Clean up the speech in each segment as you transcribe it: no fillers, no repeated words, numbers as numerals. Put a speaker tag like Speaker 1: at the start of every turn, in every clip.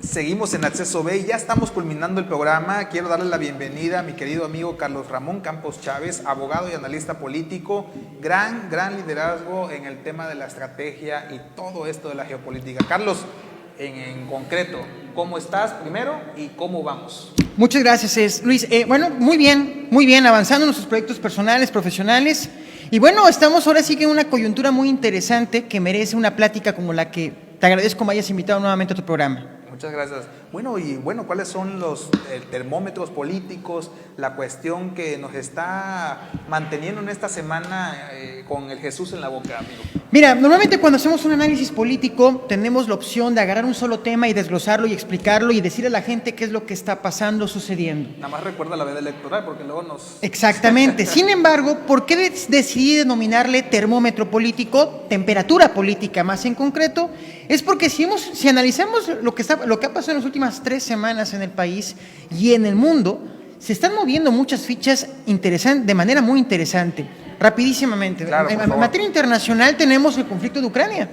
Speaker 1: Seguimos en Acceso B y ya estamos culminando el programa. Quiero darle la bienvenida a mi querido amigo Carlos Ramón Campos Chávez, abogado y analista político, gran liderazgo en el tema de la estrategia y todo esto de la geopolítica. Carlos, en concreto, ¿cómo estás primero y cómo vamos?
Speaker 2: Muchas gracias, Luis. Bueno, muy bien, avanzando en nuestros proyectos personales, profesionales. Y bueno, estamos ahora sí que en una coyuntura muy interesante que merece una plática como la que te agradezco me hayas invitado nuevamente a tu programa.
Speaker 1: Muchas gracias. Bueno, ¿cuáles son los termómetros políticos, la cuestión que nos está manteniendo en esta semana con el Jesús en la boca, amigo?
Speaker 2: Mira, normalmente cuando hacemos un análisis político tenemos la opción de agarrar un solo tema y desglosarlo y explicarlo y decirle a la gente qué es lo que está pasando, sucediendo.
Speaker 1: Nada más recuerda la veda electoral porque luego nos...
Speaker 2: Exactamente. Sin embargo, ¿por qué decidí denominarle termómetro político, temperatura política más en concreto? Es porque si analizamos lo que ha pasado en las últimas 3 semanas en el país y en el mundo, se están moviendo muchas fichas de manera muy interesante. Rapidísimamente.
Speaker 1: Claro,
Speaker 2: en materia internacional tenemos el conflicto de Ucrania.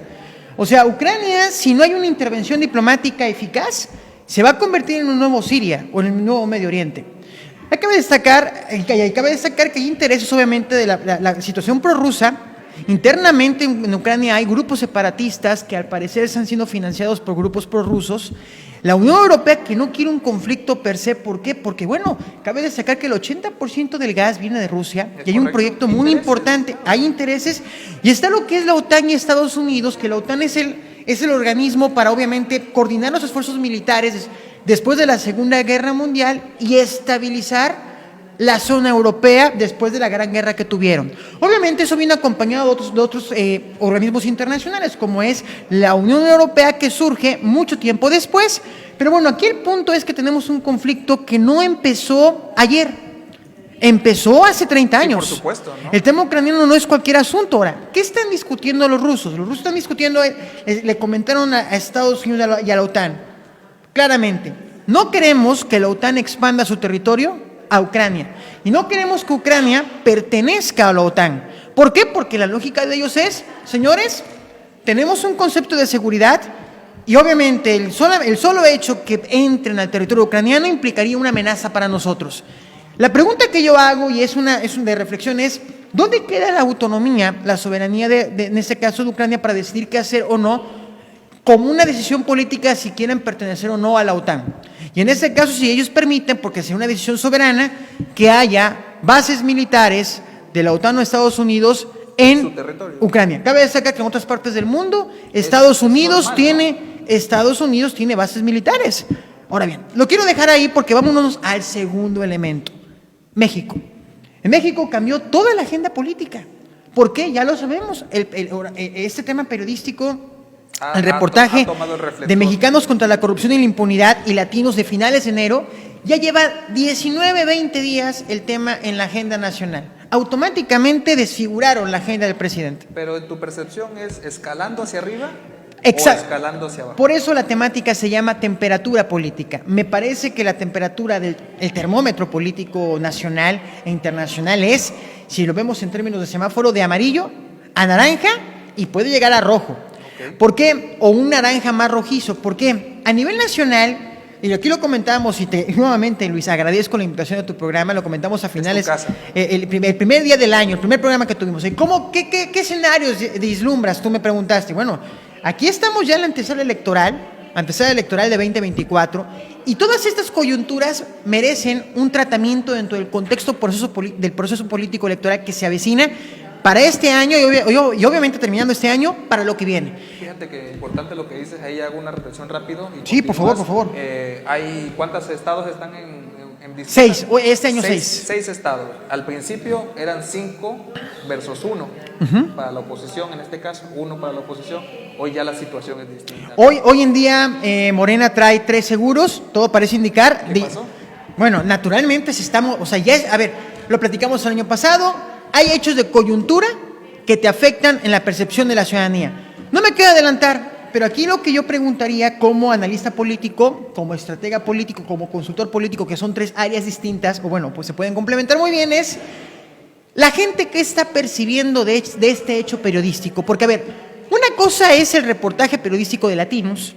Speaker 2: O sea, Ucrania, si no hay una intervención diplomática eficaz, se va a convertir en un nuevo Siria o en un nuevo Medio Oriente. Cabe destacar que hay intereses, obviamente, de la situación prorrusa. Internamente en Ucrania hay grupos separatistas que al parecer están siendo financiados por grupos prorrusos. La Unión Europea que no quiere un conflicto per se, ¿por qué? Porque bueno, cabe destacar que el 80% del gas viene de Rusia y hay un proyecto muy importante, hay intereses y está lo que es la OTAN y Estados Unidos, que la OTAN es el organismo para obviamente coordinar los esfuerzos militares después de la Segunda Guerra Mundial y estabilizar la zona europea después de la gran guerra que tuvieron. Obviamente eso viene acompañado de otros organismos internacionales, como es la Unión Europea, que surge mucho tiempo después. Pero bueno, aquí el punto es que tenemos un conflicto que no empezó ayer, empezó hace 30 años.
Speaker 1: Sí, por supuesto, ¿no?
Speaker 2: El tema ucraniano no es cualquier asunto. Ahora, ¿qué están discutiendo los rusos? Los rusos están discutiendo, le comentaron a Estados Unidos y a la OTAN, claramente, no queremos que la OTAN expanda su territorio a Ucrania. Y no queremos que Ucrania pertenezca a la OTAN. ¿Por qué? Porque la lógica de ellos es, señores, tenemos un concepto de seguridad y obviamente el solo hecho que entren al territorio ucraniano implicaría una amenaza para nosotros. La pregunta que yo hago, y es de reflexión, es ¿dónde queda la autonomía, la soberanía en este caso de Ucrania para decidir qué hacer o no, como una decisión política si quieren pertenecer o no a la OTAN? Y en este caso, si ellos permiten, porque sea una decisión soberana, que haya bases militares de la OTAN o Estados Unidos en Ucrania. Cabe destacar que en otras partes del mundo, Estados Unidos tiene bases militares. Ahora bien, lo quiero dejar ahí porque vámonos al segundo elemento. México. En México cambió toda la agenda política. ¿Por qué? Ya lo sabemos. Este tema periodístico, el reportaje de Mexicanos contra la Corrupción y la Impunidad y Latinos de finales de enero, ya lleva 19, 20 días el tema en la agenda nacional. Automáticamente desfiguraron la agenda del presidente.
Speaker 1: Pero en tu percepción es escalando hacia arriba.
Speaker 2: Exacto.
Speaker 1: O escalando hacia abajo.
Speaker 2: Por eso la temática se llama temperatura política. Me parece que la temperatura del termómetro político nacional e internacional es, si lo vemos en términos de semáforo, de amarillo a naranja y puede llegar a rojo. ¿Por qué? O un naranja más rojizo. ¿Por qué? A nivel nacional, y aquí lo comentábamos, y nuevamente, Luis, agradezco la invitación a tu programa, lo comentamos a finales, el primer día del año, el primer programa que tuvimos. ¿Qué escenarios vislumbras? Tú me preguntaste. Bueno, aquí estamos ya en la antesala electoral de 2024, y todas estas coyunturas merecen un tratamiento dentro del contexto del proceso político electoral que se avecina para este año y obviamente terminando este año para lo que viene.
Speaker 1: Fíjate que importante lo que dices, ahí hago una reflexión rápido.
Speaker 2: Sí, por favor.
Speaker 1: ¿Cuántos estados están en
Speaker 2: 6, este año 6.
Speaker 1: 6 estados. Al principio eran 5 versus 1 para la oposición, en este caso, 1 para la oposición. Hoy ya la situación es distinta.
Speaker 2: Hoy en día Morena trae 3 seguros, todo parece indicar.
Speaker 1: ¿Qué pasó?
Speaker 2: Bueno, naturalmente lo platicamos el año pasado. Hay hechos de coyuntura que te afectan en la percepción de la ciudadanía. No me quiero adelantar, pero aquí lo que yo preguntaría como analista político, como estratega político, como consultor político, que son 3 áreas distintas, o bueno, pues se pueden complementar muy bien, es la gente que está percibiendo de este hecho periodístico. Porque, a ver, una cosa es el reportaje periodístico de Latinos,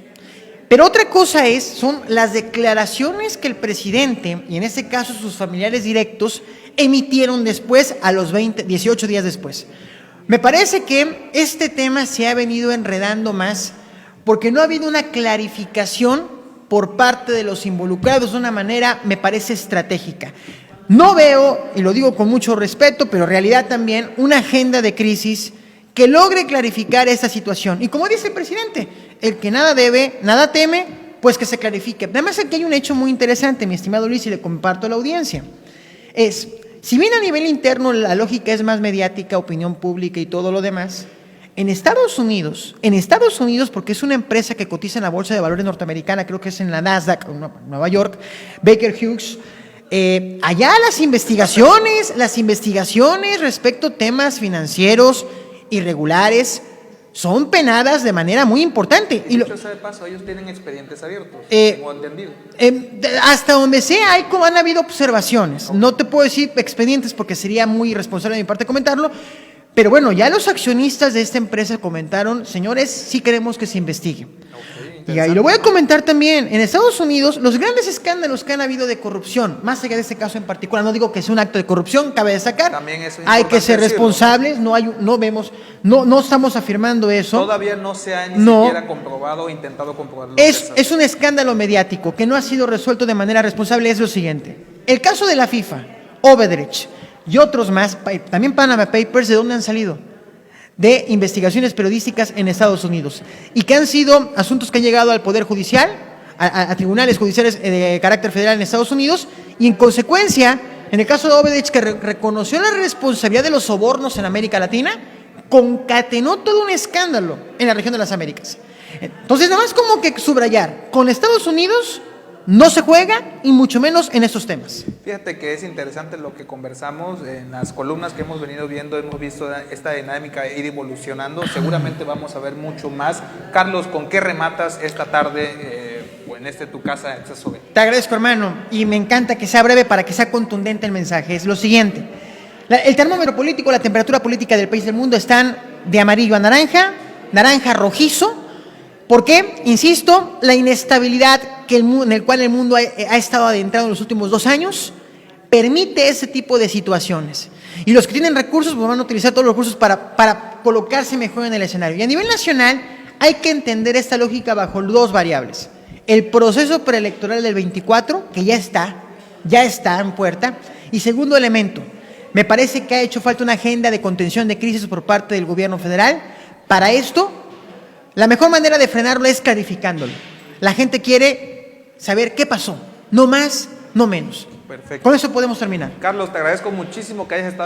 Speaker 2: Pero otra cosa son las declaraciones que el presidente, y en este caso sus familiares directos, emitieron después, a los 18 días después. Me parece que este tema se ha venido enredando más porque no ha habido una clarificación por parte de los involucrados de una manera, me parece, estratégica. No veo, y lo digo con mucho respeto, pero en realidad también, una agenda de crisis que logre clarificar esta situación. Y como dice el presidente, el que nada debe, nada teme, pues que se clarifique. Además, aquí hay un hecho muy interesante, mi estimado Luis, y le comparto a la audiencia. Si bien a nivel interno la lógica es más mediática, opinión pública y todo lo demás, en Estados Unidos, porque es una empresa que cotiza en la Bolsa de Valores norteamericana, creo que es en la Nasdaq, en Nueva York, Baker Hughes, allá las investigaciones respecto a temas financieros irregulares son penadas de manera muy importante.
Speaker 1: Y dicho sea de paso, ellos tienen expedientes abiertos, tengo entendido.
Speaker 2: Hasta donde sea, han habido observaciones. Okay. No te puedo decir expedientes porque sería muy irresponsable de mi parte comentarlo, pero bueno, ya los accionistas de esta empresa comentaron, señores, sí queremos que se investigue. Okay, y lo voy a comentar también, en Estados Unidos, los grandes escándalos que han habido de corrupción, más allá de este caso en particular, no digo que sea un acto de corrupción, cabe destacar, hay que ser responsables, no estamos afirmando eso.
Speaker 1: Todavía no se ha ni siquiera comprobado o intentado comprobarlo.
Speaker 2: Es un escándalo mediático que no ha sido resuelto de manera responsable, es lo siguiente. El caso de la FIFA, Odebrecht y otros más, también Panama Papers, ¿de dónde han salido? De investigaciones periodísticas en Estados Unidos y que han sido asuntos que han llegado al Poder Judicial, a tribunales judiciales de carácter federal en Estados Unidos, y en consecuencia, en el caso de Odebrecht, que reconoció la responsabilidad de los sobornos en América Latina, concatenó todo un escándalo en la región de las Américas. Entonces, nada más como que subrayar, con Estados Unidos no se juega, y mucho menos en estos temas.
Speaker 1: Fíjate que es interesante lo que conversamos en las columnas que hemos venido viendo, hemos visto esta dinámica ir evolucionando, seguramente vamos a ver mucho más. Carlos, ¿con qué rematas esta tarde en tu casa, Exceso B?
Speaker 2: Te agradezco, hermano, y me encanta que sea breve para que sea contundente el mensaje. Es lo siguiente, el termómetro político, la temperatura política del país del mundo están de amarillo a naranja, naranja rojizo. ¿Por qué? Insisto, la inestabilidad en el cual el mundo ha estado adentrado en los últimos 2 años permite ese tipo de situaciones. Y los que tienen recursos pues van a utilizar todos los recursos para colocarse mejor en el escenario. Y a nivel nacional hay que entender esta lógica bajo 2 variables. El proceso preelectoral del 24, que ya está en puerta. Y segundo elemento, me parece que ha hecho falta una agenda de contención de crisis por parte del gobierno federal. Para esto, la mejor manera de frenarlo es clarificándolo. La gente quiere saber qué pasó, no más, no menos.
Speaker 1: Perfecto.
Speaker 2: Con eso podemos terminar.
Speaker 1: Carlos, te agradezco muchísimo que hayas estado